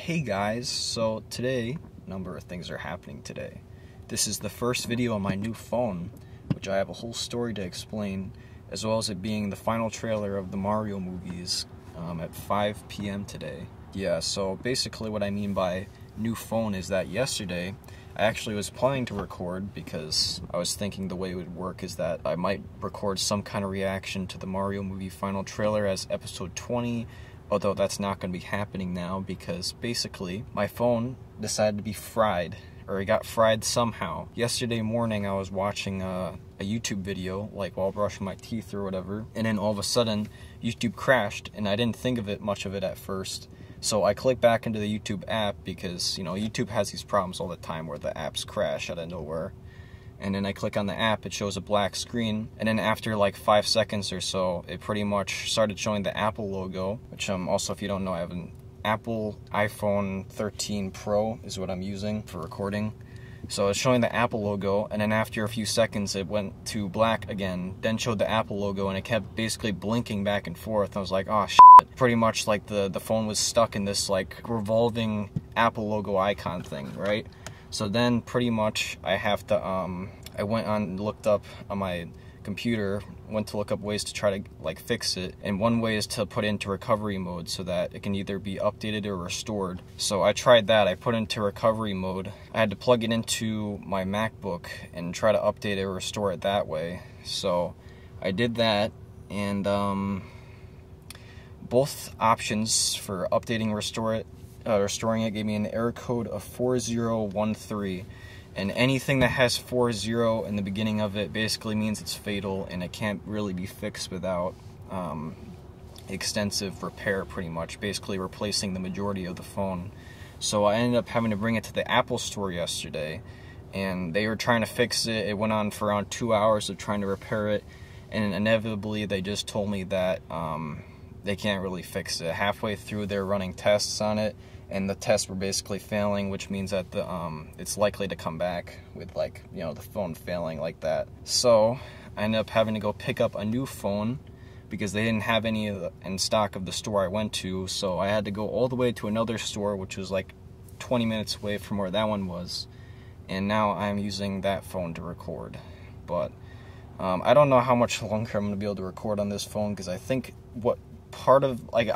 Hey guys, so today, a number of things are happening today. This is the first video on my new phone, which I have a whole story to explain, as well as it being the final trailer of the Mario movies at 5 p.m. today. Yeah, so basically what I mean by new phone is that yesterday, I actually was planning to record because I was thinking the way it would work is that I might record some kind of reaction to the Mario movie final trailer as episode 20, although that's not going to be happening now because basically my phone decided to be fried, or it got fried somehow. Yesterday morning I was watching a YouTube video, like while brushing my teeth or whatever, and then all of a sudden YouTube crashed, and I didn't think of much of it at first. So I clicked back into the YouTube app because, you know, YouTube has these problems all the time where the apps crash out of nowhere. And then I click on the app, it shows a black screen, and then after like 5 seconds or so, it pretty much started showing the Apple logo, which also, if you don't know, I have an Apple iPhone 13 Pro is what I'm using for recording. So it's showing the Apple logo, and then after a few seconds it went to black again, then showed the Apple logo, and it kept basically blinking back and forth. I was like, oh shit. Pretty much like the phone was stuck in this like revolving Apple logo icon thing, right? So then pretty much I have to, I went on and looked up on my computer, went to look up ways to try to like fix it, and one way is to put it into recovery mode so that it can either be updated or restored. So I tried that. I put it into recovery mode. I had to plug it into my MacBook and try to update it or restore it that way. So I did that, and both options for updating or restoring it gave me an error code of 4013. And anything that has 40 in the beginning of it basically means it's fatal, and it can't really be fixed without extensive repair, pretty much, basically replacing the majority of the phone. So I ended up having to bring it to the Apple store yesterday, and they were trying to fix it. It went on for around 2 hours of trying to repair it, and inevitably they just told me that they can't really fix it. Halfway through, they're running tests on it, and the tests were basically failing, which means that the it's likely to come back with, like, you know, the phone failing like that. So I ended up having to go pick up a new phone because they didn't have any in stock of the store I went to. So I had to go all the way to another store, which was like 20 minutes away from where that one was. And now I'm using that phone to record. But I don't know how much longer I'm going to be able to record on this phone, because I think what part of, like,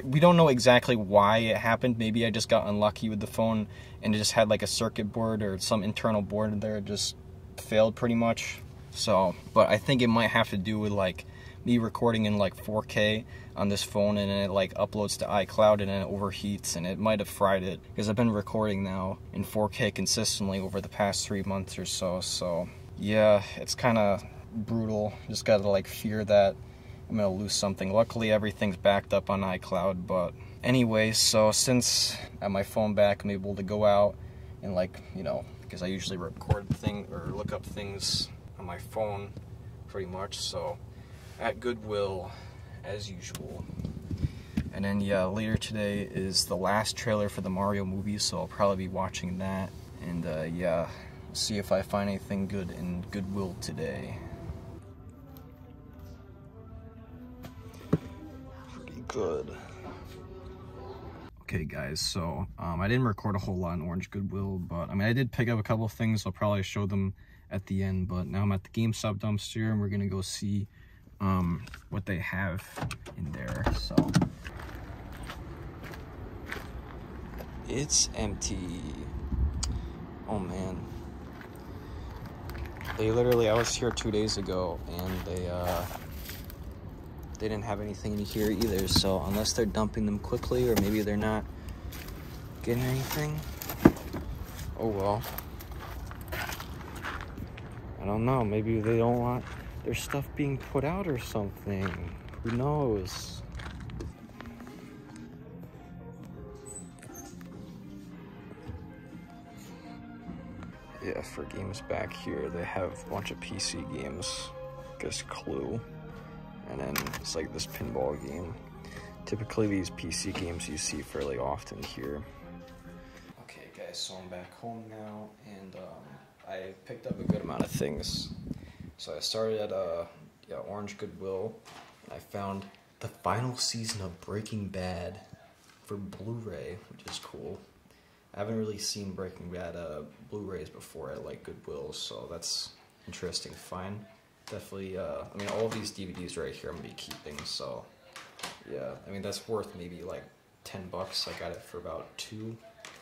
we don't know exactly why it happened. Maybe I just got unlucky with the phone and it just had like a circuit board or some internal board in there. It just failed pretty much. So, but I think it might have to do with like me recording in like 4K on this phone, and then it like uploads to iCloud and then it overheats, and it might have fried it, because I've been recording now in 4K consistently over the past 3 months or so. So yeah, it's kind of brutal. Just gotta like fear that I'm gonna lose something. Luckily everything's backed up on iCloud. But anyway, so since I have my phone back, I'm able to go out and, like, you know, because I usually record things or look up things on my phone pretty much. So at Goodwill as usual. And then yeah, later today is the last trailer for the Mario movie, so I'll probably be watching that. And yeah, see if I find anything good in Goodwill today. Good. Okay guys, so I didn't record a whole lot in Orange Goodwill, but I mean I did pick up a couple of things. I'll probably show them at the end. But now I'm at the GameStop dumpster, and we're gonna go see what they have in there. So it's empty. Oh man, they literally, I was here 2 days ago, and they didn't have anything in here either. So unless they're dumping them quickly, or maybe they're not getting anything, oh well. I don't know, maybe they don't want their stuff being put out or something. Who knows? Yeah, for games back here, they have a bunch of PC games. I guess Clue. And then it's like this pinball game. Typically these PC games you see fairly often here. Okay guys, so I'm back home now, and I picked up a good amount of things. So I started at Orange Goodwill, and I found the final season of Breaking Bad for Blu-ray, which is cool. I haven't really seen Breaking Bad Blu-rays before at like Goodwills, so that's interesting to find. Definitely, I mean, all of these DVDs right here I'm gonna be keeping, so yeah, I mean, that's worth maybe like $10. I got it for about $2.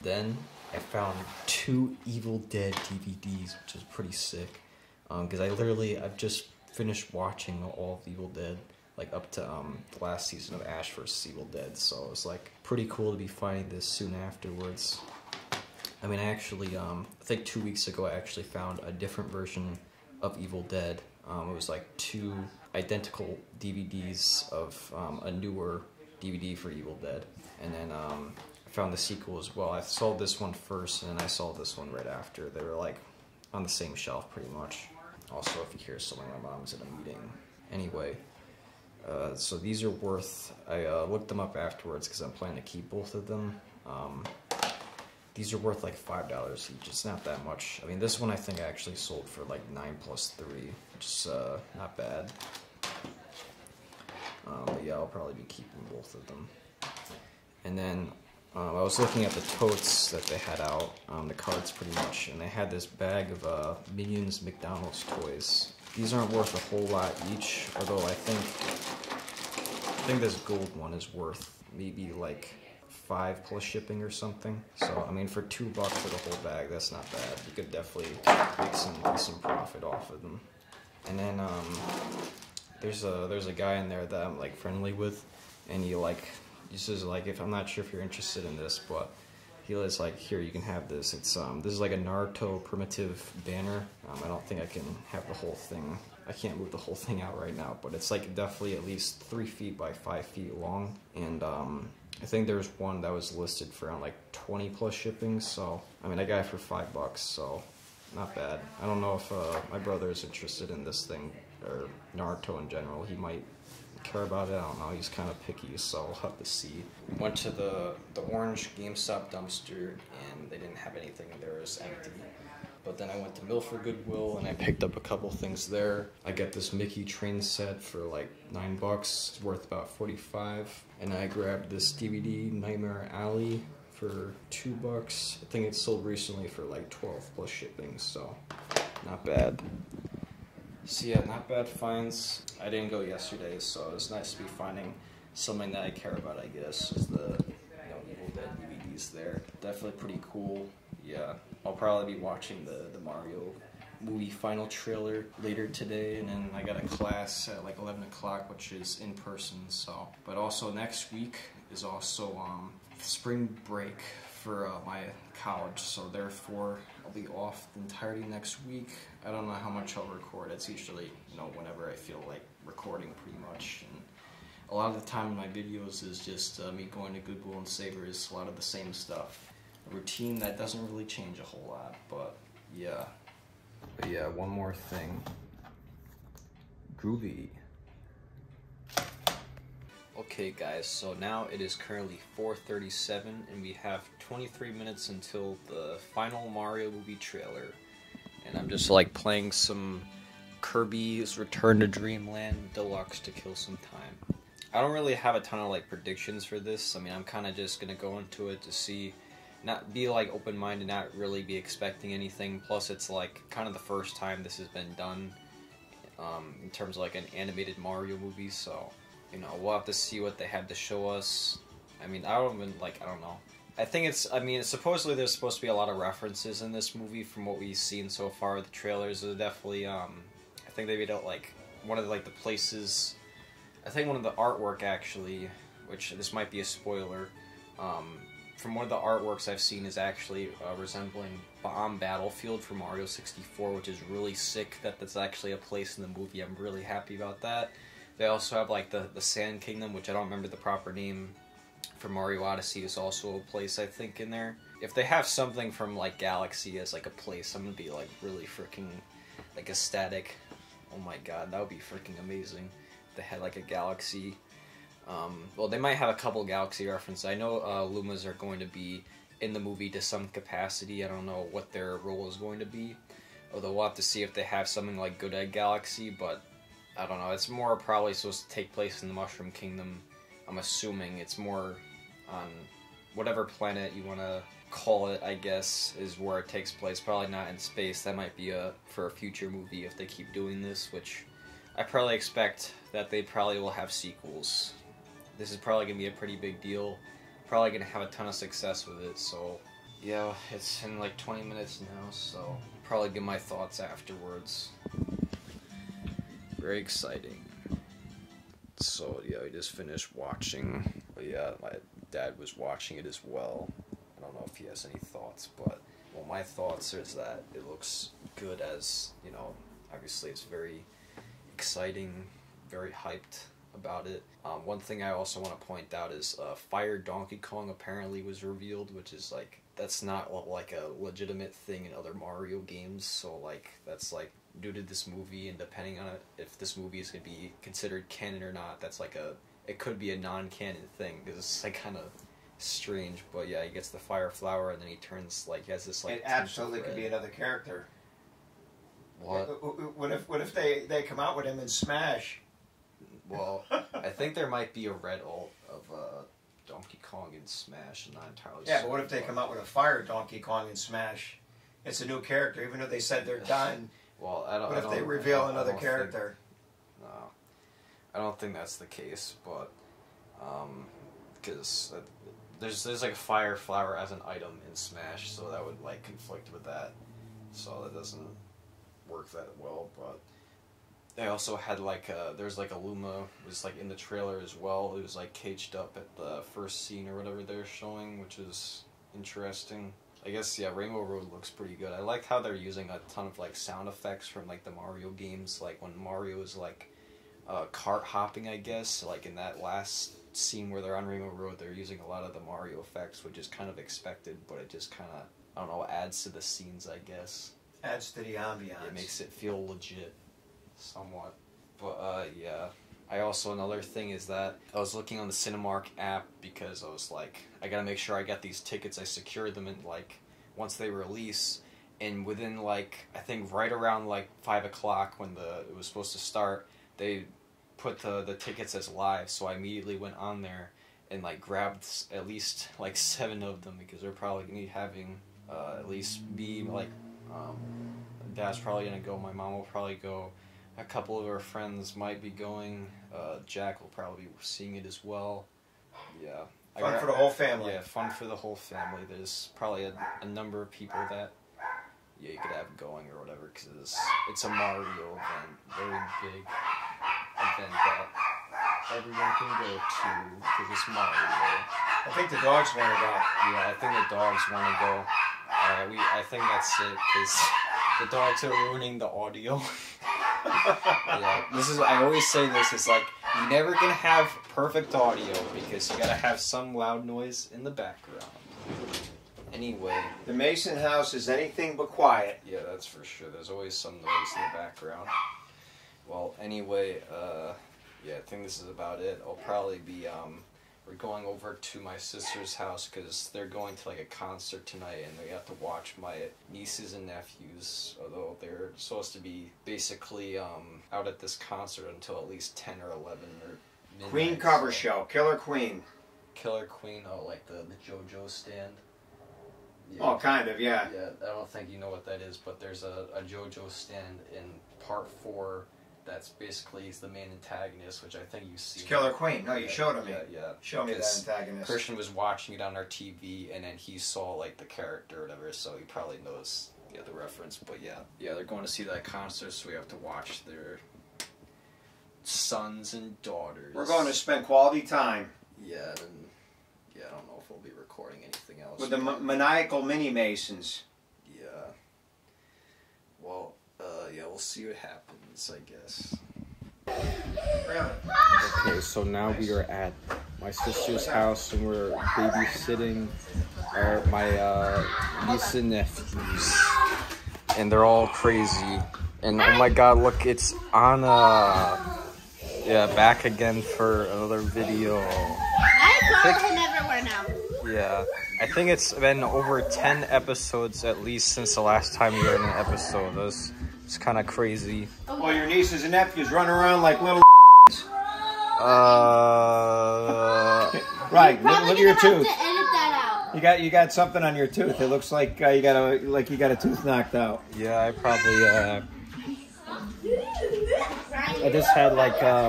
Then I found 2 Evil Dead DVDs, which is pretty sick. Because I've just finished watching all of Evil Dead, like up to the last season of Ash vs. Evil Dead, so it was like pretty cool to be finding this soon afterwards. I mean, I actually, I think 2 weeks ago I actually found a different version of Evil Dead. It was like 2 identical DVDs of a newer DVD for Evil Dead, and then I found the sequel as well. I saw this one first, and then I saw this one right after. They were like on the same shelf pretty much. Also, if you hear someone, my mom's in a meeting. Anyway, so these are worth, I looked them up afterwards because I'm planning to keep both of them. These are worth like $5 each. It's not that much. I mean, this one I think I actually sold for like 9 + 3, which is not bad. But yeah, I'll probably be keeping both of them. And then I was looking at the totes that they had out, the cards pretty much, and they had this bag of Minions McDonald's toys. These aren't worth a whole lot each, although I think this gold one is worth maybe like $5 plus shipping or something. So I mean, for $2 for the whole bag, that's not bad. You could definitely make some decent profit off of them. And then there's a guy in there that I'm like friendly with, and he says like, if I'm not sure if you're interested in this, but he was like, here, you can have this. It's this is like a Naruto primitive banner. I don't think I can have the whole thing. I can't move the whole thing out right now, but it's like definitely at least 3 feet by 5 feet long, and I think there's one that was listed for around like 20 plus shipping. So I mean, I got it for $5, so not bad. I don't know if my brother is interested in this thing or Naruto in general. He might care about it. I don't know. He's kind of picky, so we'll have to see. Went to the orange GameStop dumpster, and they didn't have anything in there. It was empty. But then I went to Milford Goodwill, and I picked up a couple things there. I got this Mickey train set for like $9. It's worth about $45. And I grabbed this DVD, Nightmare Alley, for $2. I think it sold recently for like 12 plus shipping, so not bad. So yeah, not bad finds. I didn't go yesterday, so it's nice to be finding something that I care about, I guess, is the Evil Dead DVDs there. Definitely pretty cool. Yeah, I'll probably be watching the Mario movie final trailer later today, and then I got a class at like 11 o'clock, which is in person, so. But also next week is also spring break for my college, so therefore I'll be off the entirety next week. I don't know how much I'll record. It's usually, whenever I feel like recording pretty much. And a lot of the time in my videos is just me going to Goodwill and Savers, a lot of the same stuff. A routine that doesn't really change a whole lot, but yeah. But yeah, one more thing. Groovy. Okay guys, so now it is currently 4:37 and we have 23 minutes until the final Mario movie trailer. And I'm just like playing some Kirby's Return to Dreamland Deluxe to kill some time. I don't really have a ton of like predictions for this. I mean, I'm kind of just gonna go into it to see, not be like open-minded, not really be expecting anything. Plus it's like kind of the first time this has been done in terms of like an animated Mario movie, so we'll have to see what they have to show us. I mean, I don't know. I think supposedly there's supposed to be a lot of references in this movie from what we've seen so far. The trailers are definitely, I think they made out like one of the places, I think one of the artwork actually, which this might be a spoiler, from one of the artworks I've seen is actually resembling Bomb Battlefield for Mario 64, which is really sick that that's actually a place in the movie. I'm really happy about that. They also have like the Sand Kingdom, which I don't remember the proper name, for Mario Odyssey is also a place I think in there. If they have something from like Galaxy as like a place, I'm gonna be like really freaking like ecstatic. Oh my god, that would be freaking amazing. If they had like a Galaxy. Well, they might have a couple Galaxy references. I know Lumas are going to be in the movie to some capacity. I don't know what their role is going to be. Although we'll have to see if they have something like Good Egg Galaxy, but I don't know. It's more probably supposed to take place in the Mushroom Kingdom. I'm assuming it's more on whatever planet you want to call it, I guess, is where it takes place. Probably not in space. That might be for a future movie if they keep doing this, which I probably expect that they probably will have sequels. This is probably going to be a pretty big deal. Probably going to have a ton of success with it, so yeah, it's in like 20 minutes now, so probably give my thoughts afterwards. Very exciting. So yeah, I just finished watching. But yeah, my dad was watching it as well. I don't know if he has any thoughts, but well, my thoughts is that it looks good, as you know, obviously it's very exciting, very hyped about it. One thing I also want to point out is Fire Donkey Kong apparently was revealed, which is like, that's not like a legitimate thing in other Mario games, so like that's like due to this movie, and depending on if this movie is going to be considered canon or not, that's like it could be a non-canon thing, because it's like kind of strange. But yeah, he gets the fire flower and then he turns like, he has this like, it absolutely could be another character. What? What if they come out with him in Smash? Well, I think there might be a red ult of Donkey Kong in Smash. I'm not entirely sure. But what if they come out with a fire Donkey Kong in Smash? It's a new character, even though they said they're done. Well, I don't. What if they reveal another character? No, I don't think that's the case. But because there's like a fire flower as an item in Smash, so that would like conflict with that. So that doesn't work that well. But they also had like there's like a Luma was like in the trailer as well. It was like caged up at the first scene or whatever they're showing, which is interesting. I guess, yeah, Rainbow Road looks pretty good. I like how they're using a ton of like sound effects from like the Mario games, like when Mario is like cart hopping, I guess. Like in that last scene where they're on Rainbow Road, they're using a lot of the Mario effects, which is kind of expected, but it just kind of, I don't know, adds to the scenes, I guess. Adds to the ambiance. It makes it feel legit, somewhat. But yeah. I also, another thing is that I was looking on the Cinemark app because I was like, I gotta make sure I got these tickets. I secured them in like once they release, and within like, I think right around like 5 o'clock when it was supposed to start, they put the tickets as live. So I immediately went on there and like grabbed at least like 7 of them, because they're probably gonna be having at least me, like Dad's probably gonna go, my mom will probably go. A couple of our friends might be going. Jack will probably be seeing it as well. Yeah. Fun for the whole family. Yeah, fun for the whole family. There's probably a number of people that, yeah, you could have going or whatever, because it's a Mario event. Very big event that everyone can go to, because it's Mario. I think the dogs want to go. Yeah, I think the dogs want to go. I think that's it, because the dogs are ruining the audio. Yeah, I always say this, it's like, you're never gonna have perfect audio because you gotta have some loud noise in the background. Anyway. The Mason house is anything but quiet. Yeah, that's for sure. There's always some noise in the background. Well, anyway, yeah, I think this is about it. I'll probably be, we're going over to my sister's house because they're going to like a concert tonight, and they have to watch my nieces and nephews, although they're supposed to be basically out at this concert until at least 10 or 11 or midnight. Queen cover show, Killer Queen. Killer Queen, oh, like the JoJo stand? Yeah. Oh, kind of, yeah. Yeah, I don't think you know what that is, but there's a JoJo stand in part 4 that's basically he's the main antagonist, which I think you see. It's Killer Queen. No, you showed him. Yeah. Show me that antagonist. Christian was watching it on our TV, and then he saw like the character or whatever, so he probably knows the reference. But yeah, they're going to see that concert, so we have to watch their sons and daughters. We're going to spend quality time. Yeah, and I don't know if we'll be recording anything else. With the Maniacal Mini Masons. Yeah. Well, yeah, we'll see what happens, I guess. Okay, so now we are at my sister's house, and we're babysitting my niece and nephews, and they're all crazy. And oh my god, look, it's on back again for another video. I follow him everywhere now. Yeah, I think it's been over 10 episodes at least since the last time we were in an episode. It's kind of crazy. Oh, your nieces and nephews run around like little right, look at your tooth. To edit that You got something on your tooth. It looks like you got a tooth knocked out. Yeah, I probably. I just had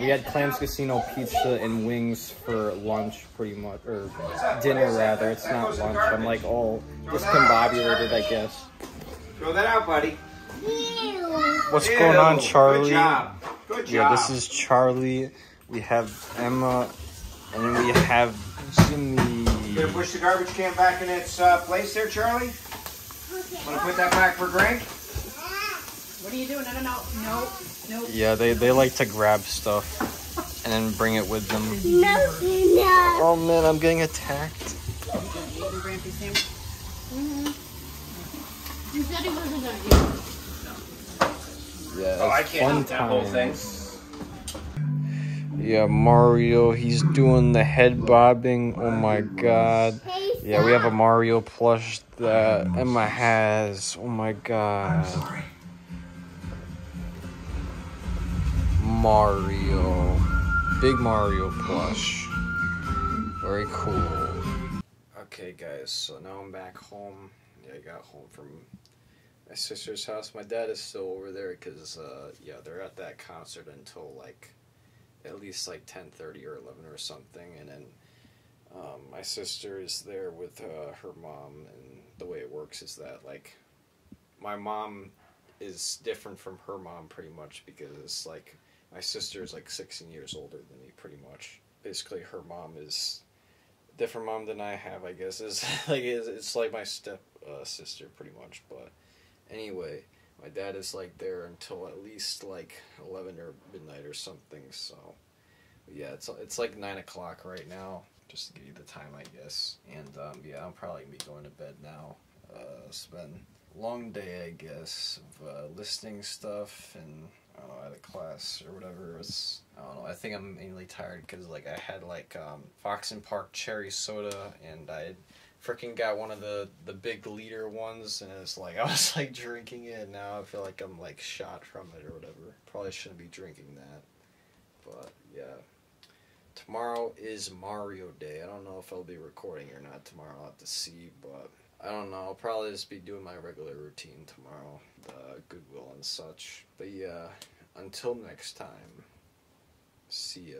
we had Clams Casino pizza and wings for lunch, pretty much, or dinner rather. It's not lunch. I'm like all discombobulated, I guess. Throw that out, buddy. What's going on, Charlie? Good job. Good job. Yeah, this is Charlie. We have Emma, and then we have Jimmy. You gonna push the garbage can back in its place there, Charlie? Okay. Wanna put that back for Greg? What are you doing? No. Yeah, they like to grab stuff and then bring it with them. No. Oh man, I'm getting attacked. You said he wasn't gonna eat. Yeah, I can't eat that whole thing. Yeah, Mario, he's doing the head bobbing. Oh my god. Yeah, we have a Mario plush that Emma has. Oh my god. Mario. Big Mario plush. Very cool. Okay, guys, so now I'm back home. Yeah, I got home from my sister's house. My dad is still over there because, yeah, they're at that concert until, at least 10:30 or 11 or something, and then my sister is there with her mom, and the way it works is that my mom is different from her mom pretty much because my sister is 16 years older than me pretty much. Basically her mom is a different mom than I have, I guess. It's like my step sister pretty much, but anyway, my dad is there until at least 11 or midnight or something. So yeah, it's 9 o'clock right now, just to give you the time, I guess. And yeah, I'm probably gonna be going to bed now. It's been a long day, I guess, of listing stuff and I don't know, at a class or whatever. I don't know. I think I'm mainly tired because I had Fox and Park cherry soda, and I freaking got one of the big liter ones, and it's I was drinking it, and now I feel like I'm shot from it or whatever. Probably shouldn't be drinking that, but yeah. Tomorrow is Mario Day. I don't know if I'll be recording or not tomorrow. I'll have to see, but I don't know. I'll probably just be doing my regular routine tomorrow, the Goodwill and such. But yeah, until next time, see ya.